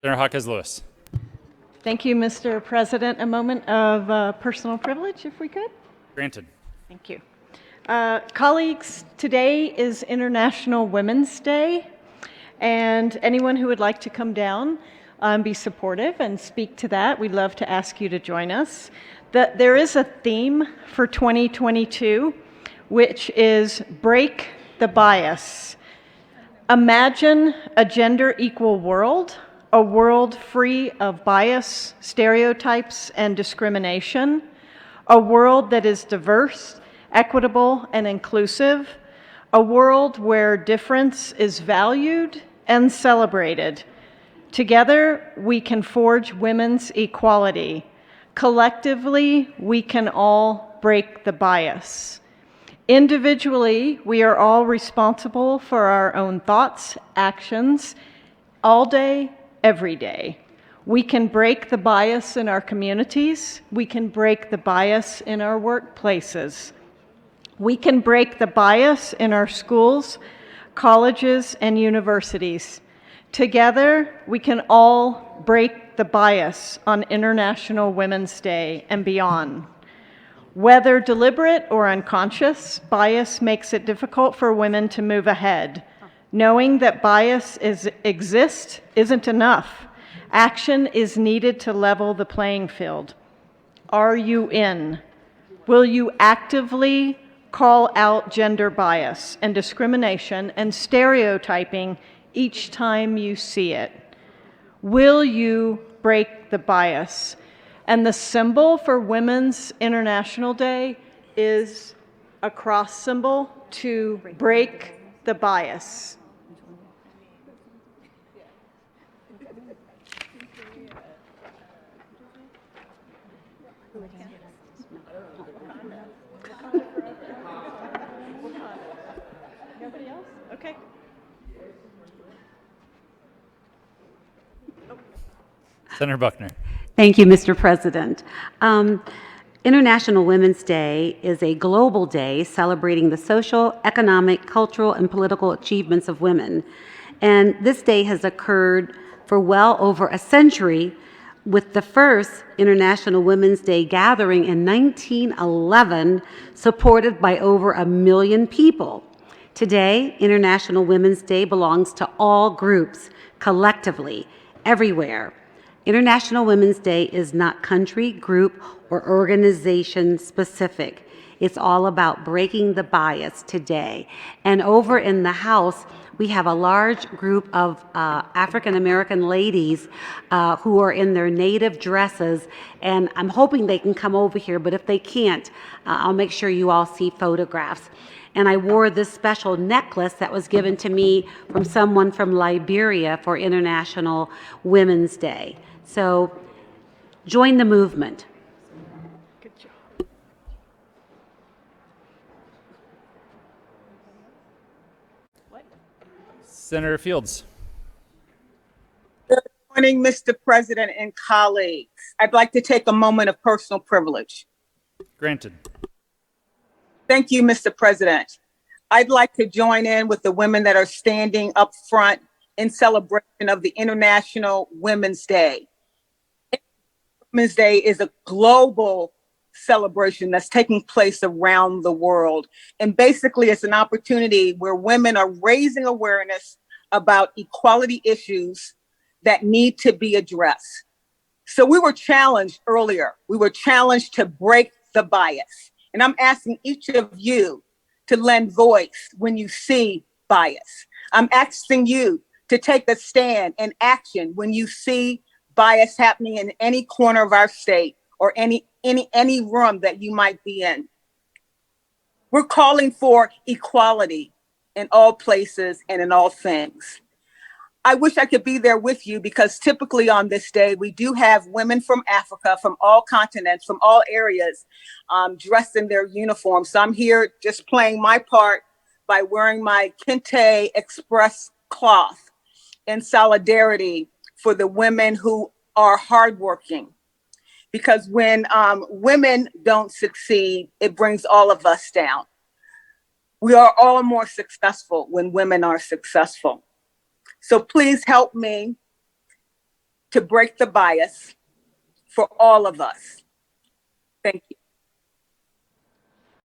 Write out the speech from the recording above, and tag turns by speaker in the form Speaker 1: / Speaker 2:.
Speaker 1: Senator Hawkins Lewis.
Speaker 2: Thank you, Mr. President. A moment of personal privilege, if we could.
Speaker 1: Granted.
Speaker 2: Thank you. Colleagues, today is International Women's Day, and anyone who would like to come down, be supportive and speak to that, we'd love to ask you to join us. There is a theme for 2022, which is Break the Bias. Imagine a gender-equal world, a world free of bias, stereotypes, and discrimination, a world that is diverse, equitable, and inclusive, a world where difference is valued and celebrated. Together, we can forge women's equality. Collectively, we can all break the bias. Individually, we are all responsible for our own thoughts, actions, all day, every day. We can break the bias in our communities. We can break the bias in our workplaces. We can break the bias in our schools, colleges, and universities. Together, we can all break the bias on International Women's Day and beyond. Whether deliberate or unconscious, bias makes it difficult for women to move ahead. Knowing that bias exists isn't enough. Action is needed to level the playing field. Are you in? Will you actively call out gender bias and discrimination and stereotyping each time you see it? Will you break the bias? And the symbol for Women's International Day is a cross symbol to break the bias. Nobody else? Okay.
Speaker 1: Senator Buckner.
Speaker 3: Thank you, Mr. President. International Women's Day is a global day celebrating the social, economic, cultural, and political achievements of women. And this day has occurred for well over a century, with the first International Women's Day gathering in 1911, supported by over 1 million people. Today, International Women's Day belongs to all groups, collectively, everywhere. International Women's Day is not country, group, or organization specific. It's all about breaking the bias today. And over in the House, we have a large group of African American ladies who are in their native dresses, and I'm hoping they can come over here, but if they can't, I'll make sure you all see photographs. And I wore this special necklace that was given to me from someone from Liberia for International Women's Day. So join the movement.
Speaker 2: Good job.
Speaker 1: Senator Fields.
Speaker 4: Good morning, Mr. President and colleagues. I'd like to take a moment of personal privilege.
Speaker 1: Granted.
Speaker 4: Thank you, Mr. President. I'd like to join in with the women that are standing up front in celebration of the International Women's Day. Women's Day is a global celebration that's taking place around the world. And basically, it's an opportunity where women are raising awareness about equality issues that need to be addressed. So we were challenged earlier. We were challenged to break the bias. And I'm asking each of you to lend voice when you see bias. I'm asking you to take a stand and action when you see bias happening in any corner of our state or any room that you might be in. We're calling for equality in all places and in all things. I wish I could be there with you because typically on this day, we do have women from Africa, from all continents, from all areas, dressed in their uniforms. So I'm here just playing my part by wearing my Kente Express cloth in solidarity for the women who are hardworking. Because when women don't succeed, it brings all of us down. We are all more successful when women are successful. So please help me to break the bias for all of us. Thank you.